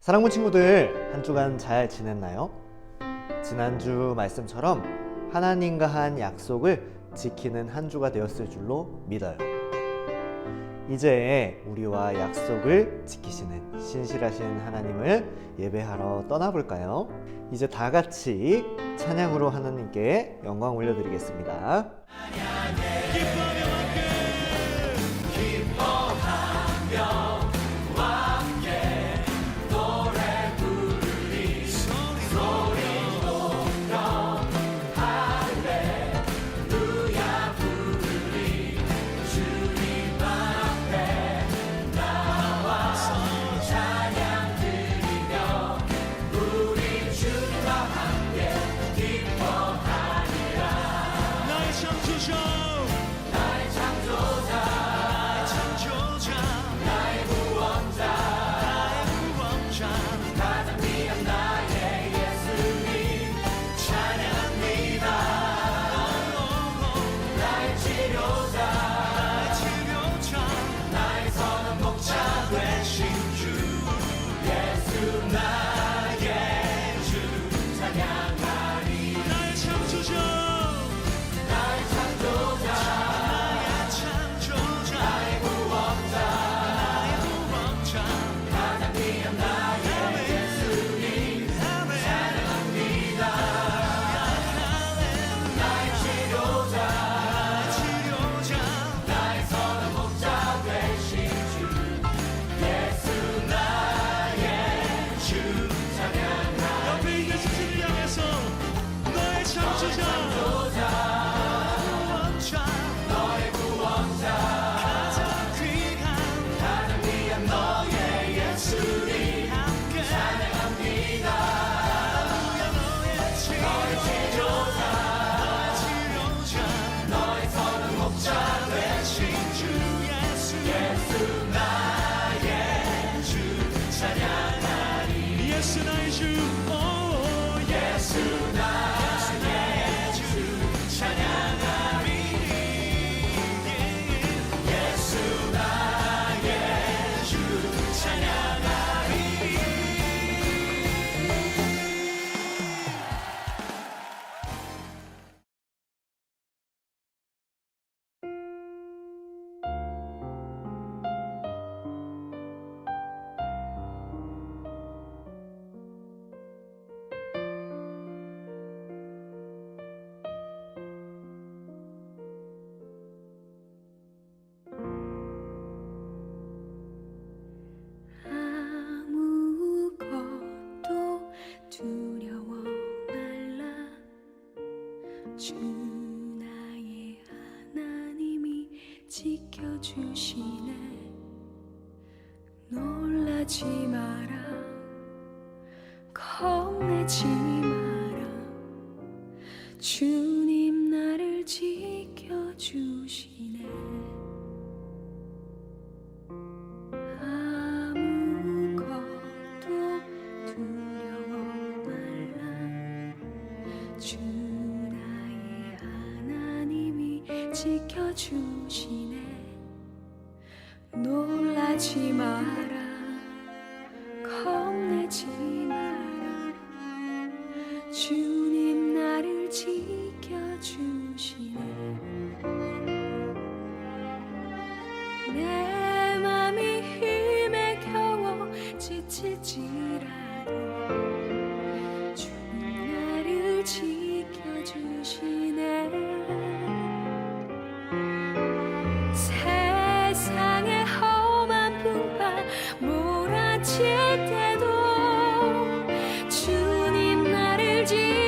사랑부 친구들, 한 주간 잘 지냈나요? 지난주 말씀처럼 하나님과 한 약속을 지키는 한 주가 되었을 줄로 믿어요. 이제 우리와 약속을 지키시는 신실하신 하나님을 예배하러 떠나볼까요? 이제 다 같이 찬양으로 하나님께 영광 올려드리겠습니다. 아무것도 두려워 말라. 주 나의 하나님이 지켜주시네. 놀라지 마라, 겁내지 마라. 주님 나를 지켜주시네. 아무것도 두려워 말라. 주 나의 하나님이 지켜주시네. 놀라지 마라, 겁내지 마라. 주님 나를 지켜주시네. 내 맘이 힘에 겨워 지칠지라도 주님 나를 지켜주시네. 세상의 험한 풍파 몰아칠 때도 주님 나를 지켜주시네.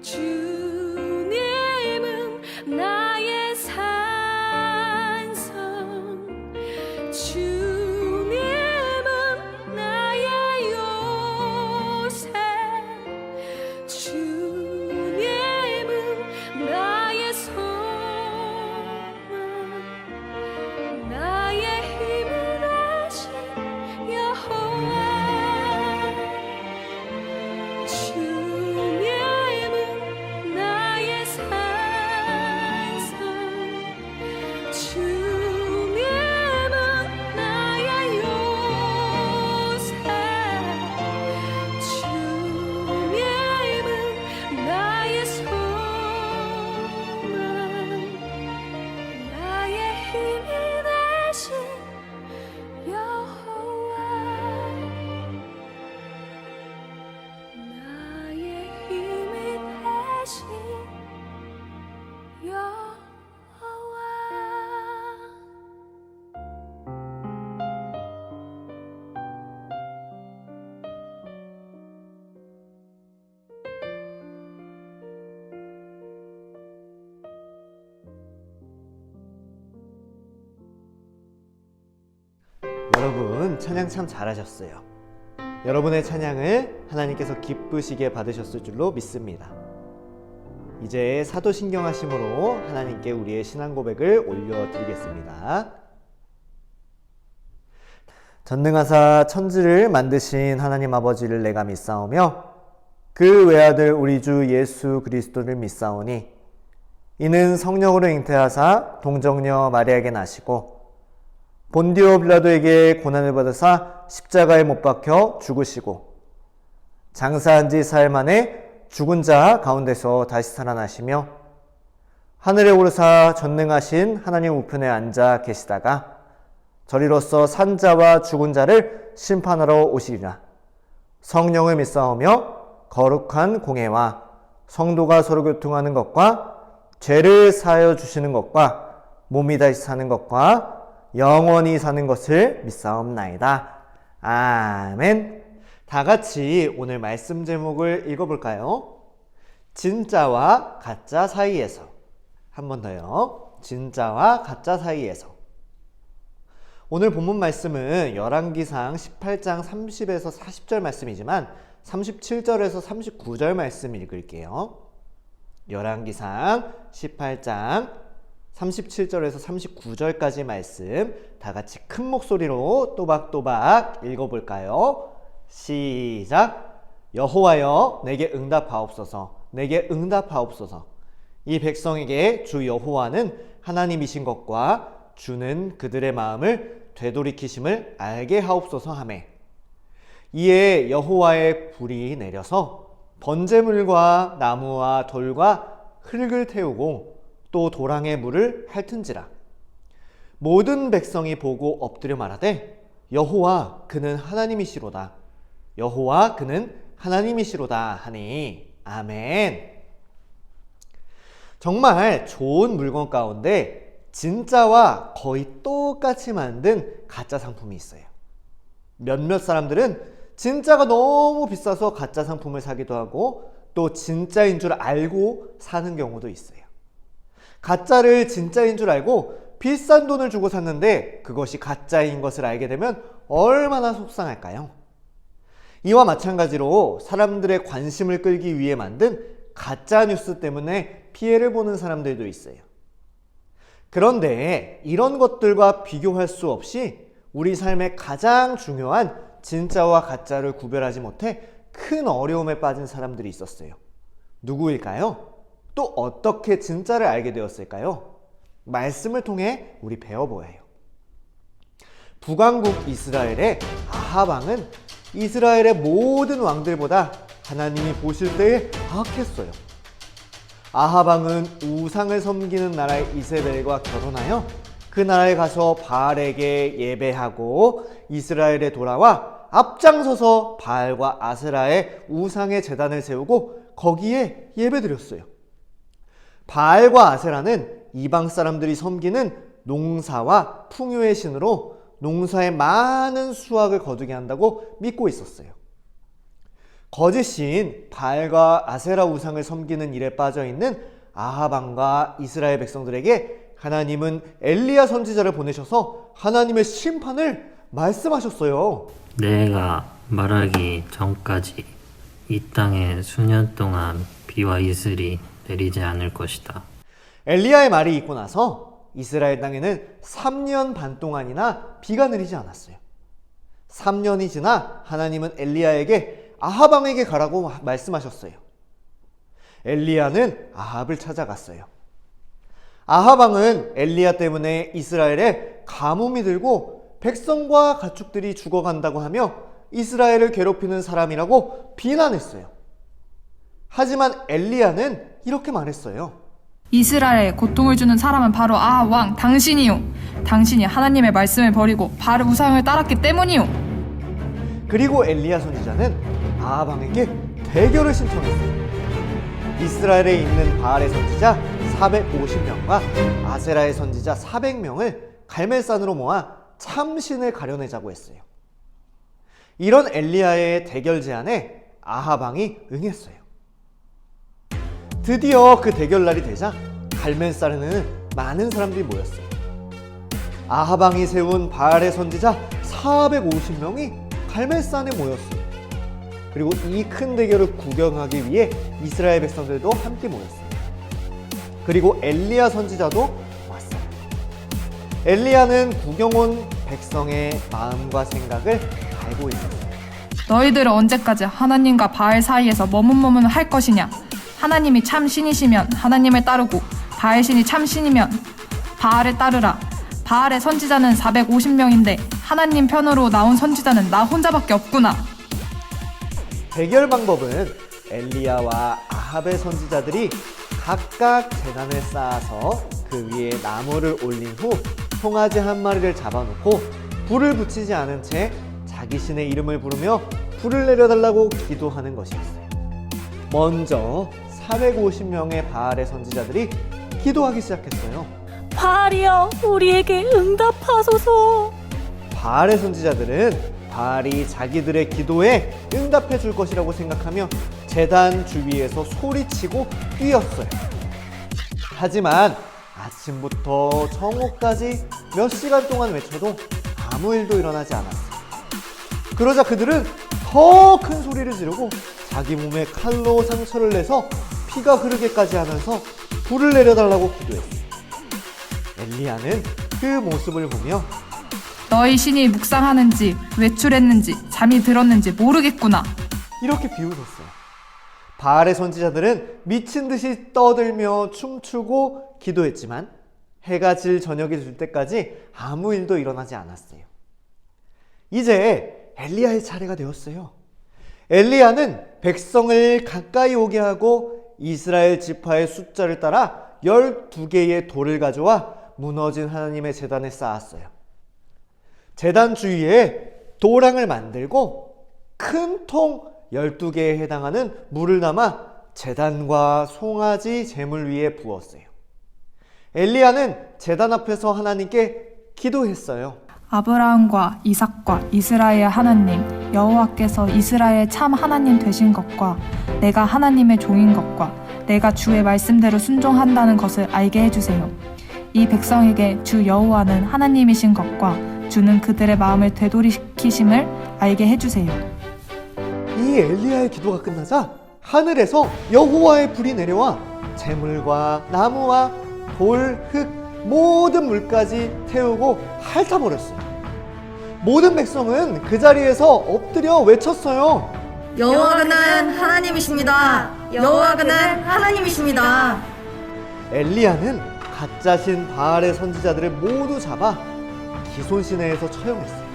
주님은 여러분 찬양 참 잘하셨어요. 여러분의 찬양을 하나님께서 기쁘시게 받으셨을 줄로 믿습니다. 이제 사도신경하심으로 하나님께 우리의 신앙 고백을 올려드리겠습니다. 전능하사 천지를 만드신 하나님 아버지를 내가 믿사오며 그 외아들 우리 주 예수 그리스도를 믿사오니 이는 성령으로 잉태하사 동정녀 마리아에게 나시고 본디오 빌라도에게 고난을 받으사 십자가에 못 박혀 죽으시고 장사한 지 사흘 만에 죽은 자 가운데서 다시 살아나시며 하늘에 오르사 전능하신 하나님 우편에 앉아 계시다가 저리로서 산 자와 죽은 자를 심판하러 오시리라. 성령을 믿사오며 거룩한 공회와 성도가 서로 교통하는 것과 죄를 사하여 주시는 것과 몸이 다시 사는 것과 영원히 사는 것을 믿사옵나이다. 아멘. 다 같이 오늘 말씀 제목을 읽어볼까요? 진짜와 가짜 사이에서. 한 번 더요. 진짜와 가짜 사이에서. 오늘 본문 말씀은 열왕기상 18장 30에서 40절 말씀이지만 37절에서 39절 말씀 읽을게요. 열왕기상 18장 37절에서 39절까지 말씀 다 같이 큰 목소리로 또박또박 읽어볼까요? 시작! 여호와여 내게 응답하옵소서. 내게 응답하옵소서. 이 백성에게 주 여호와는 하나님이신 것과 주는 그들의 마음을 되돌이키심을 알게 하옵소서 하매 이에 여호와의 불이 내려서 번제물과 나무와 돌과 흙을 태우고 또 도랑의 물을 핥은지라. 모든 백성이 보고 엎드려 말하되 여호와 그는 하나님이시로다. 여호와 그는 하나님이시로다 하니 아멘. 정말 좋은 물건 가운데 진짜와 거의 똑같이 만든 가짜 상품이 있어요. 몇몇 사람들은 진짜가 너무 비싸서 가짜 상품을 사기도 하고 또 진짜인 줄 알고 사는 경우도 있어요. 가짜를 진짜인 줄 알고 비싼 돈을 주고 샀는데 그것이 가짜인 것을 알게 되면 얼마나 속상할까요? 이와 마찬가지로 사람들의 관심을 끌기 위해 만든 가짜 뉴스 때문에 피해를 보는 사람들도 있어요. 그런데 이런 것들과 비교할 수 없이 우리 삶의 가장 중요한 진짜와 가짜를 구별하지 못해 큰 어려움에 빠진 사람들이 있었어요. 누구일까요? 또 어떻게 진짜를 알게 되었을까요? 말씀을 통해 우리 배워보아요. 북왕국 이스라엘의 아합 왕은 이스라엘의 모든 왕들보다 하나님이 보실 때에 악했어요. 아합 왕은 우상을 섬기는 나라의 이세벨과 결혼하여 그 나라에 가서 바알에게 예배하고 이스라엘에 돌아와 앞장서서 바알과 아세라의 우상의 제단을 세우고 거기에 예배드렸어요. 바알과 아세라는 이방 사람들이 섬기는 농사와 풍요의 신으로 농사에 많은 수확을 거두게 한다고 믿고 있었어요. 거짓인 바알과 아세라 우상을 섬기는 일에 빠져있는 아합 왕과 이스라엘 백성들에게 하나님은 엘리야 선지자를 보내셔서 하나님의 심판을 말씀하셨어요. 내가 말하기 전까지 이 땅에 수년 동안 비와 이슬이 내리지 않을 것이다. 엘리야의 말이 있고 나서 이스라엘 땅에는 3년 반 동안이나 비가 내리지 않았어요. 3년이 지나 하나님은 엘리야에게 아합 왕에게 가라고 말씀하셨어요. 엘리야는 아합을 찾아갔어요. 아합 왕은 엘리야 때문에 이스라엘에 가뭄이 들고 백성과 가축들이 죽어간다고 하며 이스라엘을 괴롭히는 사람이라고 비난했어요. 하지만 엘리야는 이렇게 말했어요. 이스라엘에 고통을 주는 사람은 바로 아합 왕 당신이요. 당신이 하나님의 말씀을 버리고 바알 우상을 따랐기 때문이요. 그리고 엘리야 선지자는 아합 왕에게 대결을 신청했어요. 이스라엘에 있는 바알의 선지자 450명과 아세라의 선지자 400명을 갈멜산으로 모아 참신을 가려내자고 했어요. 이런 엘리야의 대결 제안에 아합 왕이 응했어요. 드디어 그 대결 날이 되자 갈멜산에는 많은 사람들이 모였어요. 아합 왕이 세운 바알의 선지자 450명이 갈멜산에 모였어요. 그리고 이 큰 대결을 구경하기 위해 이스라엘 백성들도 함께 모였어요. 그리고 엘리야 선지자도 왔어요. 엘리야는 구경 온 백성의 마음과 생각을 알고 있었어요. 너희들은 언제까지 하나님과 바알 사이에서 머뭇머뭇할 것이냐? 하나님이 참 신이시면 하나님을 따르고 바알 신이 참 신이면 바알을 따르라. 바알의 선지자는 450명인데 하나님 편으로 나온 선지자는 나 혼자밖에 없구나. 대결 방법은 엘리야와 아합의 선지자들이 각각 제단을 쌓아서 그 위에 나무를 올린 후 송아지 한 마리를 잡아놓고 불을 붙이지 않은 채 자기 신의 이름을 부르며 불을 내려달라고 기도하는 것이었어요. 먼저 450명의 바알의 선지자들이 기도하기 시작했어요. 바알이여, 우리에게 응답하소서. 바알의 선지자들은 바알이 자기들의 기도에 응답해 줄 것이라고 생각하며 제단 주위에서 소리치고 뛰었어요. 하지만 아침부터 정오까지 몇 시간 동안 외쳐도 아무 일도 일어나지 않았어요. 그러자 그들은 더 큰 소리를 지르고 자기 몸에 칼로 상처를 내서 피가 흐르게까지 하면서 불을 내려달라고 기도했어요. 엘리야는 그 모습을 보며 너희 신이 묵상하는지 외출했는지 잠이 들었는지 모르겠구나. 이렇게 비웃었어요. 바알의 선지자들은 미친 듯이 떠들며 춤추고 기도했지만 해가 질 저녁이 될 때까지 아무 일도 일어나지 않았어요. 이제 엘리야의 차례가 되었어요. 엘리야는 백성을 가까이 오게 하고 이스라엘 지파의 숫자를 따라 12개의 돌을 가져와 무너진 하나님의 제단에 쌓았어요. 제단 주위에 도랑을 만들고 큰 통 12개에 해당하는 물을 담아 제단과 송아지 제물 위에 부었어요. 엘리야는 제단 앞에서 하나님께 기도했어요. 아브라함과 이삭과 이스라엘 하나님 여호와께서 이스라엘 참 하나님 되신 것과 내가 하나님의 종인 것과 내가 주의 말씀대로 순종한다는 것을 알게 해주세요. 이 백성에게 주 여호와는 하나님이신 것과 주는 그들의 마음을 되돌이키심을 알게 해주세요. 이 엘리야의 기도가 끝나자 하늘에서 여호와의 불이 내려와 재물과 나무와 돌, 흙, 모든 물까지 태우고 핥아버렸어요. 모든 백성은 그 자리에서 엎드려 외쳤어요. 여호와는 하나님이십니다. 여호와는 하나님이십니다. 엘리야는 가짜신 바알의 선지자들을 모두 잡아 기손 시내에서 처형했어요.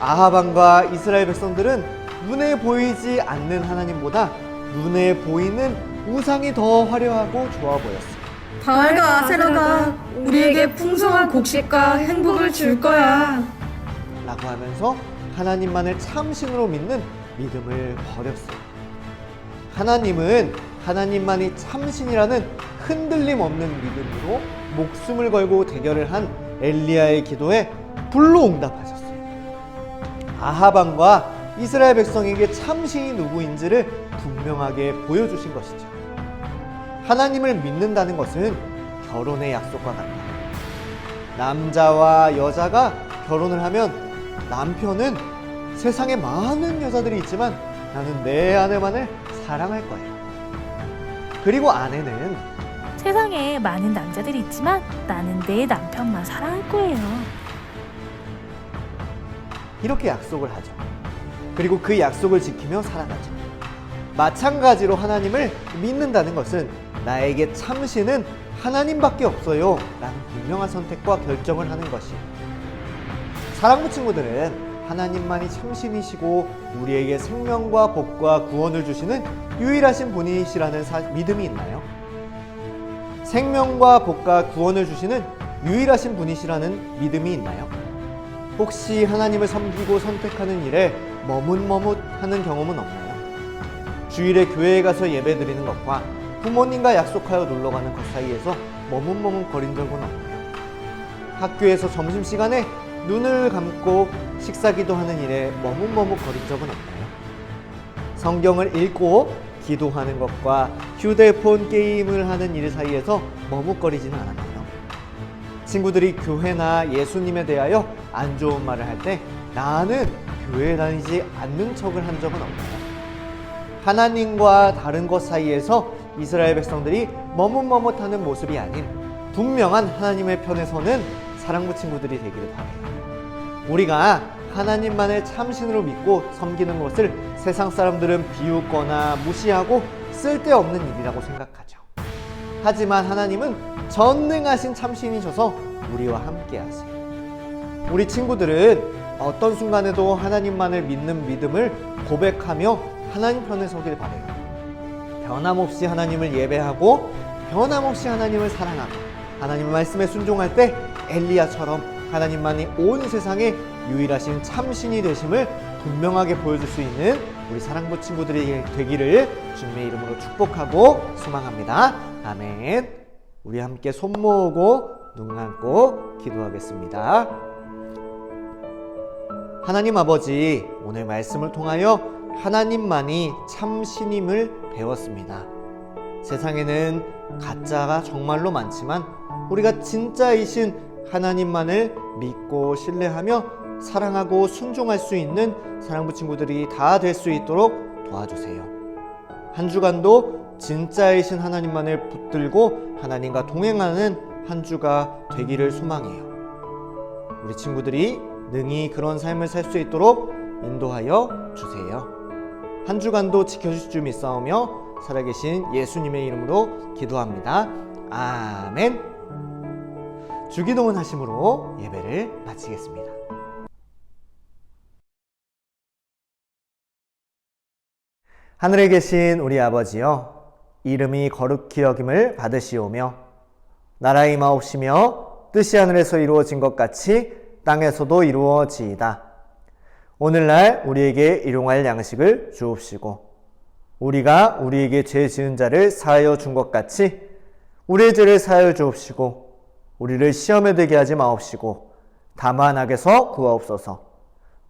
아합 왕과 이스라엘 백성들은 눈에 보이지 않는 하나님보다 눈에 보이는 우상이 더 화려하고 좋아 보였어요. 바알과 아세라가 우리에게 풍성한 곡식과 행복을 줄 거야. 라고 하면서 하나님만을 참신으로 믿는 믿음을 버렸어요. 하나님은 하나님만이 참신이라는 흔들림 없는 믿음으로 목숨을 걸고 대결을 한 엘리야의 기도에 불로 응답하셨어요. 아합 왕과 이스라엘 백성에게 참신이 누구인지를 분명하게 보여주신 것이죠. 하나님을 믿는다는 것은 결혼의 약속과 같아요. 남자와 여자가 결혼을 하면 남편은 세상에 많은 여자들이 있지만 나는 내 아내만을 사랑할 거예요. 그리고 아내는 세상에 많은 남자들이 있지만 나는 내 남편만 사랑할 거예요. 이렇게 약속을 하죠. 그리고 그 약속을 지키며 살아가죠. 마찬가지로 하나님을 믿는다는 것은 나에게 참신은 하나님밖에 없어요 라는 분명한 선택과 결정을 하는 것이에요. 사랑부 친구들은 하나님만이 참신이시고 우리에게 생명과 복과 구원을 주시는 유일하신 분이시라는 믿음이 있나요? 생명과 복과 구원을 주시는 유일하신 분이시라는 믿음이 있나요? 혹시 하나님을 섬기고 선택하는 일에 머뭇머뭇하는 경험은 없나요? 주일에 교회에 가서 예배드리는 것과 부모님과 약속하여 놀러가는 것 사이에서 머뭇머뭇거린 적은 없나요? 학교에서 점심시간에 눈을 감고 식사기도하는 일에 머뭇머뭇거린 적은 없나요? 성경을 읽고 기도하는 것과 휴대폰 게임을 하는 일 사이에서 머뭇거리지는 않았나요? 친구들이 교회나 예수님에 대하여 안 좋은 말을 할 때 나는 교회에 다니지 않는 척을 한 적은 없나요? 하나님과 다른 것 사이에서 이스라엘 백성들이 머뭇머뭇하는 모습이 아닌 분명한 하나님의 편에 서는 사랑부 친구들이 되기를 바라요. 우리가 하나님만을 참신으로 믿고 섬기는 것을 세상 사람들은 비웃거나 무시하고 쓸데없는 일이라고 생각하죠. 하지만 하나님은 전능하신 참신이셔서 우리와 함께 하세요. 우리 친구들은 어떤 순간에도 하나님만을 믿는 믿음을 고백하며 하나님 편에 서길 바라요. 변함없이 하나님을 예배하고 변함없이 하나님을 사랑하고 하나님의 말씀에 순종할 때 엘리야처럼 하나님만이 온 세상에 유일하신 참신이 되심을 분명하게 보여줄 수 있는 우리 사랑부 친구들이 되기를 주님의 이름으로 축복하고 소망합니다. 아멘. 우리 함께 손 모으고 눈 감고 기도하겠습니다. 하나님 아버지, 오늘 말씀을 통하여 하나님만이 참신임을 배웠습니다. 세상에는 가짜가 정말로 많지만 우리가 진짜이신 하나님만을 믿고 신뢰하며 사랑하고 순종할 수 있는 사랑부 친구들이 다 될 수 있도록 도와주세요. 한 주간도 진짜이신 하나님만을 붙들고 하나님과 동행하는 한 주가 되기를 소망해요. 우리 친구들이 능히 그런 삶을 살 수 있도록 인도하여 주세요. 한 주간도 지켜주실 줄 믿사오며 살아계신 예수님의 이름으로 기도합니다. 아멘. 주기도문 하심으로 예배를 마치겠습니다. 하늘에 계신 우리 아버지여, 이름이 거룩히 여김을 받으시오며 나라의 임하옵시며 뜻이 하늘에서 이루어진 것 같이 땅에서도 이루어지이다. 오늘날 우리에게 일용할 양식을 주옵시고 우리가 우리에게 죄 지은 자를 사하여 준 것 같이 우리의 죄를 사하여 주옵시고 우리를 시험에 들게 하지 마옵시고 다만 악에서 구하옵소서.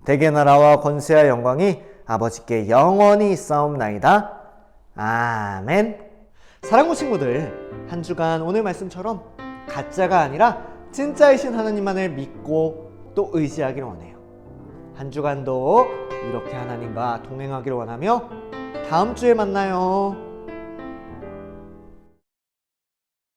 대개 나라와 권세와 영광이 아버지께 영원히 있사옵나이다. 아멘. 사랑부 친구들, 한 주간 오늘 말씀처럼 가짜가 아니라 진짜이신 하나님만을 믿고 또 의지하기를 원해요. 한 주간도 이렇게 하나님과 동행하기를 원하며 다음 주에 만나요.